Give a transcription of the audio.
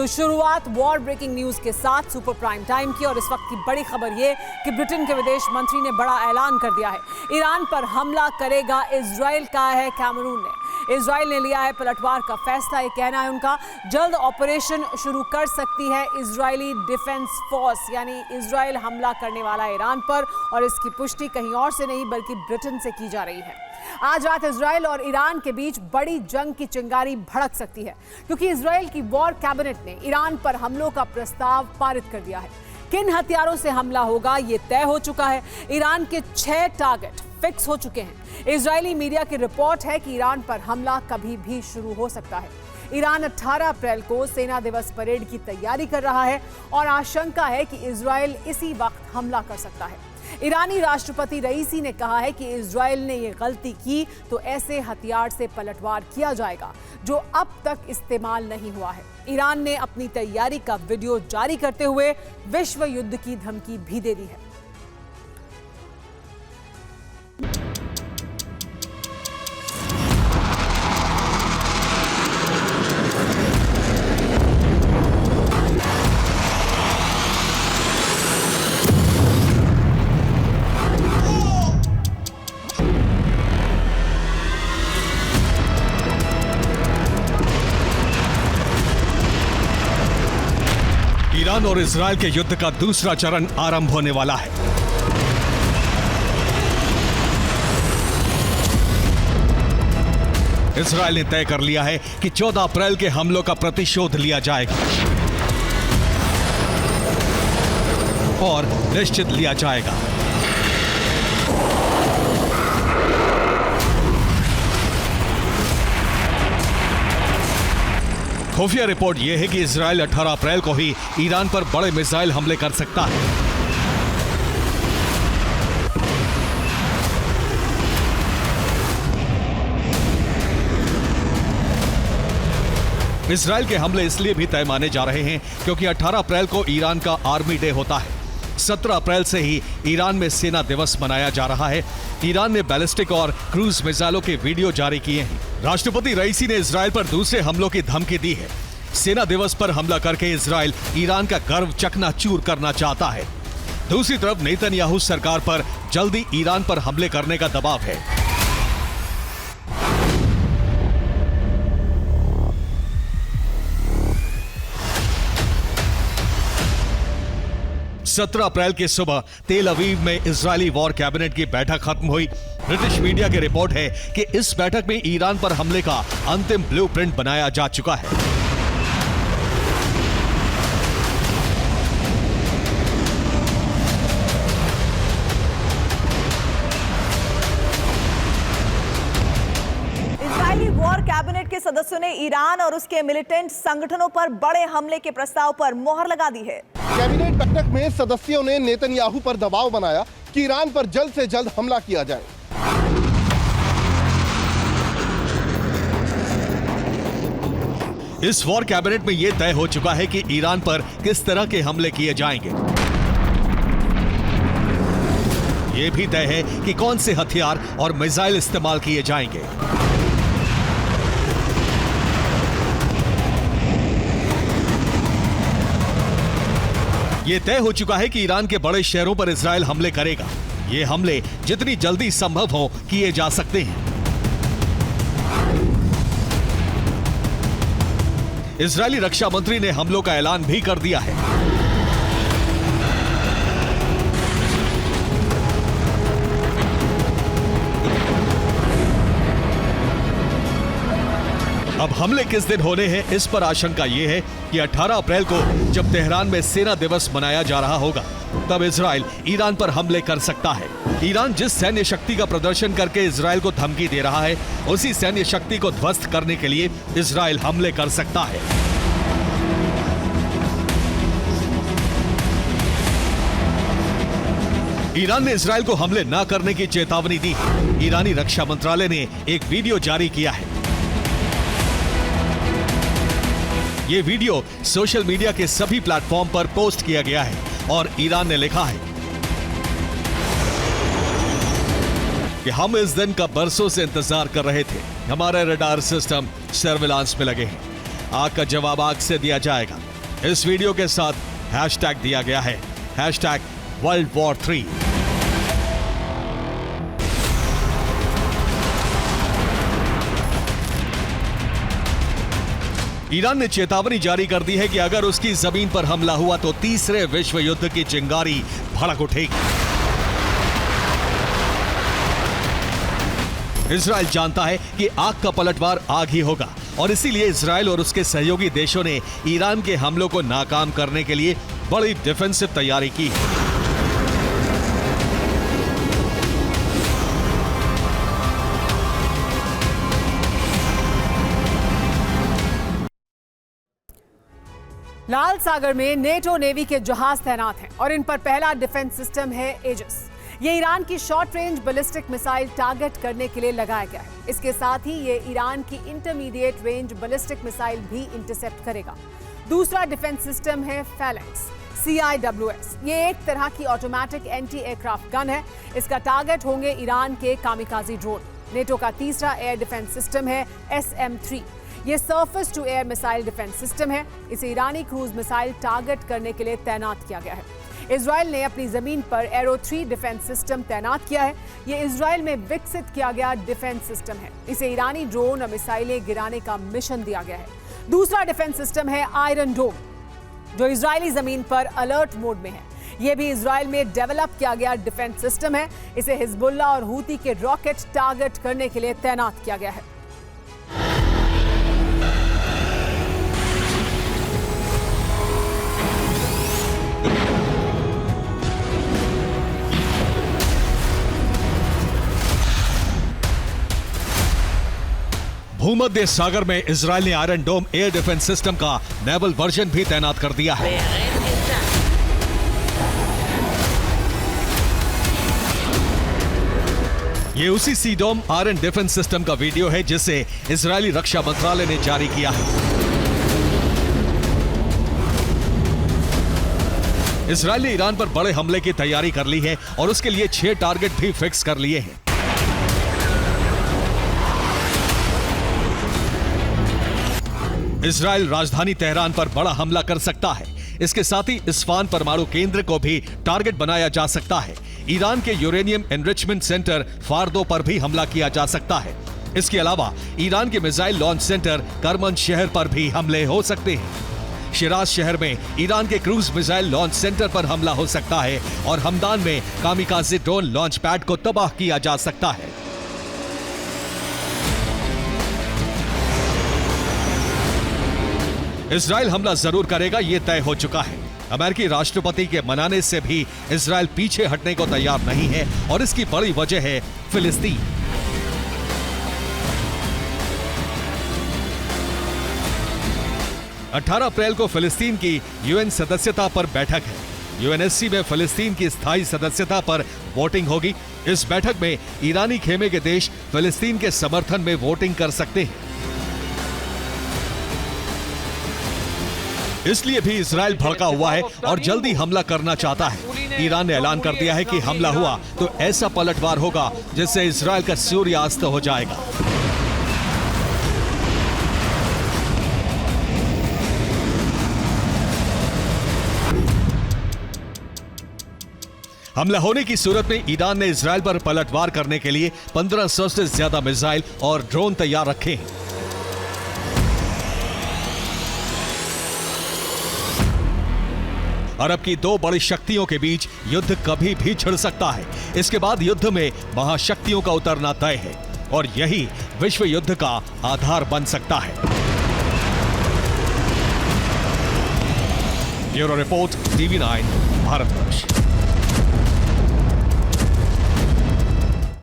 तो शुरुआत war breaking news के साथ सुपर प्राइम टाइम की। और इस वक्त की बड़ी खबर ये कि ब्रिटेन के विदेश मंत्री ने बड़ा ऐलान कर दिया है। ईरान पर हमला करेगा इजराइल, कहा है कैमरून ने। इजराइल ने लिया है पलटवार का फैसला, ये कहना है उनका। जल्द ऑपरेशन शुरू कर सकती है इजरायली डिफेंस फोर्स, यानी इजराइल हमला करने वाला है ईरान पर, और इसकी पुष्टि कहीं और से नहीं बल्कि ब्रिटेन से की जा रही है। आज रात इजराइल और ईरान के बीच बड़ी जंग की चिंगारी भड़क सकती है, क्योंकि इजराइल की वॉर कैबिनेट ने ईरान पर हमलों का प्रस्ताव पारित कर दिया है। किन हथियारों से हमला होगा ये तय हो चुका है। ईरान के 6 टारगेट फिक्स हो चुके हैं। इजरायली मीडिया की रिपोर्ट है कि ईरान पर हमला कभी भी शुरू हो सकता है। ईरान 18 अप्रैल को सेना दिवस परेड की तैयारी कर रहा है और आशंका है कि इजराइल इसी वक्त हमला कर सकता है। ईरानी राष्ट्रपति रईसी ने कहा है कि इजराइल ने यह गलती की तो ऐसे हथियार से पलटवार किया जाएगा जो अब तक इस्तेमाल नहीं हुआ है। ईरान ने अपनी तैयारी का वीडियो जारी करते हुए विश्व युद्ध की धमकी भी दे दी है। ईरान और इजराइल के युद्ध का दूसरा चरण आरंभ होने वाला है। इजराइल ने तय कर लिया है कि 14 अप्रैल के हमलों का प्रतिशोध लिया जाएगा और निश्चित लिया जाएगा। खुफिया रिपोर्ट यह है कि इजराइल 18 अप्रैल को ही ईरान पर बड़े मिसाइल हमले कर सकता है। इजराइल के हमले इसलिए भी तय माने जा रहे हैं क्योंकि 18 अप्रैल को ईरान का आर्मी डे होता है। 17 अप्रैल से ही ईरान में सेना दिवस मनाया जा रहा है। ईरान ने बैलिस्टिक और क्रूज मिसाइलों के वीडियो जारी किए हैं। राष्ट्रपति रईसी ने इजराइल पर दूसरे हमलों की धमकी दी है। सेना दिवस पर हमला करके इजराइल ईरान का गर्व चकनाचूर करना चाहता है। दूसरी तरफ नेतन्याहू सरकार पर जल्दी ईरान पर हमले करने का दबाव है। 17 अप्रैल की सुबह तेल अवीव में इजरायली वॉर कैबिनेट की बैठक खत्म हुई। ब्रिटिश मीडिया की रिपोर्ट है कि इस बैठक में ईरान पर हमले का अंतिम ब्लूप्रिंट बनाया जा चुका है। इजरायली वॉर कैबिनेट के सदस्यों ने ईरान और उसके मिलिटेंट संगठनों पर बड़े हमले के प्रस्ताव पर मोहर लगा दी है। कैबिनेट बैठक में सदस्यों ने नेतन्याहू पर दबाव बनाया कि ईरान पर जल्द से जल्द हमला किया जाए। इस वॉर कैबिनेट में यह तय हो चुका है कि ईरान पर किस तरह के हमले किए जाएंगे। यह भी तय है कि कौन से हथियार और मिसाइल इस्तेमाल किए जाएंगे। यह तय हो चुका है कि ईरान के बड़े शहरों पर इजराइल हमले करेगा। ये हमले जितनी जल्दी संभव हो किए जा सकते हैं। इजरायली रक्षा मंत्री ने हमलों का ऐलान भी कर दिया है। अब हमले किस दिन होने हैं, इस पर आशंका यह है कि 18 अप्रैल को जब तेहरान में सेना दिवस मनाया जा रहा होगा, तब इजराइल ईरान पर हमले कर सकता है। ईरान जिस सैन्य शक्ति का प्रदर्शन करके इजराइल को धमकी दे रहा है, उसी सैन्य शक्ति को ध्वस्त करने के लिए इजराइल हमले कर सकता है। ईरान ने इजराइल को हमले न करने की चेतावनी दी है। ईरानी रक्षा मंत्रालय ने एक वीडियो जारी किया है। ये वीडियो सोशल मीडिया के सभी प्लेटफॉर्म पर पोस्ट किया गया है और ईरान ने लिखा है कि हम इस दिन का बरसों से इंतजार कर रहे थे। हमारे रडार सिस्टम सर्विलांस में लगे हैं। आग का जवाब आग से दिया जाएगा। इस वीडियो के साथ हैशटैग दिया गया है #WorldWar3। ईरान ने चेतावनी जारी कर दी है कि अगर उसकी जमीन पर हमला हुआ तो तीसरे विश्व युद्ध की चिंगारी भड़क उठेगी। इजराइल जानता है कि आग का पलटवार आग ही होगा और इसीलिए इजराइल और उसके सहयोगी देशों ने ईरान के हमलों को नाकाम करने के लिए बड़ी डिफेंसिव तैयारी की है। लाल सागर में नेटो नेवी के जहाज तैनात हैं और इन पर पहला डिफेंस सिस्टम है एजिस। ये ईरान की short range ballistic missile target करने के लिए लगाया गया है। इसके साथ ही ये ईरान की इंटरमीडिएट रेंज बैलिस्टिक मिसाइल भी इंटरसेप्ट करेगा। दूसरा डिफेंस सिस्टम है फैलेक्स CIWS। ये एक तरह की ऑटोमेटिक एंटी एयरक्राफ्ट गन है। इसका टारगेट होंगे ईरान के कामिकाजी ड्रोन। नेटो का तीसरा एयर डिफेंस सिस्टम है SM-3। ये surface to air missile defence system है। इसे ईरानी क्रूज मिसाइल टारगेट करने के लिए तैनात किया गया है। इजराइल ने अपनी जमीन पर एरो 3 डिफेंस सिस्टम तैनात किया है। ये इजराइल में विकसित किया गया डिफेंस सिस्टम है। इसे ईरानी ड्रोन और मिसाइलें गिराने का मिशन दिया गया है। दूसरा डिफेंस सिस्टम है आयरन डोम, जो इजरायली जमीन पर अलर्ट मोड में है। यह भी इजराइल में डेवलप किया गया डिफेंस सिस्टम है। इसे हिजबुल्लाह और हूती के रॉकेट टारगेट करने के लिए तैनात किया गया है। भूमध्य सागर में इजराइल ने आयरन डोम एयर डिफेंस सिस्टम का नेवल वर्जन भी तैनात कर दिया है। ये उसी सी डोम आयरन डिफेंस सिस्टम का वीडियो है जिसे इजरायली रक्षा मंत्रालय ने जारी किया है। इजराइल ने ईरान पर बड़े हमले की तैयारी कर ली है और उसके लिए 6 टारगेट भी फिक्स कर लिए हैं। इजराइल राजधानी तेहरान पर बड़ा हमला कर सकता है। इसके साथ ही इस्फहान परमाणु केंद्र को भी टारगेट बनाया जा सकता है। ईरान के यूरेनियम एनरिचमेंट सेंटर फार्दो पर भी हमला किया जा सकता है। इसके अलावा ईरान के मिसाइल लॉन्च सेंटर करमन शहर पर भी हमले हो सकते हैं। शिराज शहर में ईरान के क्रूज मिसाइल लॉन्च सेंटर पर हमला हो सकता है और हमदान में कामिकाज़े ड्रोन लॉन्च पैड को तबाह किया जा सकता है। इजराइल हमला जरूर करेगा, यह तय हो चुका है। अमेरिकी राष्ट्रपति के मनाने से भी इजराइल पीछे हटने को तैयार नहीं है और इसकी बड़ी वजह है फिलिस्तीन। अठारह अप्रैल को फिलिस्तीन की यूएन सदस्यता पर बैठक है। यूएनएससी में फिलिस्तीन की स्थायी सदस्यता पर वोटिंग होगी। इस बैठक में ईरानी खेमे के देश फिलिस्तीन के समर्थन में वोटिंग कर सकते हैं। इसलिए भी इजराइल भड़का हुआ है और जल्दी हमला करना चाहता है। ईरान ने ऐलान कर दिया है कि हमला हुआ तो ऐसा पलटवार होगा जिससे इजराइल का सूर्यास्त हो जाएगा। हमला होने की सूरत में ईरान ने इजराइल पर पलटवार करने के लिए 1500 से ज्यादा मिसाइल और ड्रोन तैयार रखे हैं। अरब की 2 बड़ी शक्तियों के बीच युद्ध कभी भी छिड़ सकता है। इसके बाद युद्ध में महाशक्तियों का उतरना तय है और यही विश्व युद्ध का आधार बन सकता है। Bureau report, TV9, Bharatvarsh.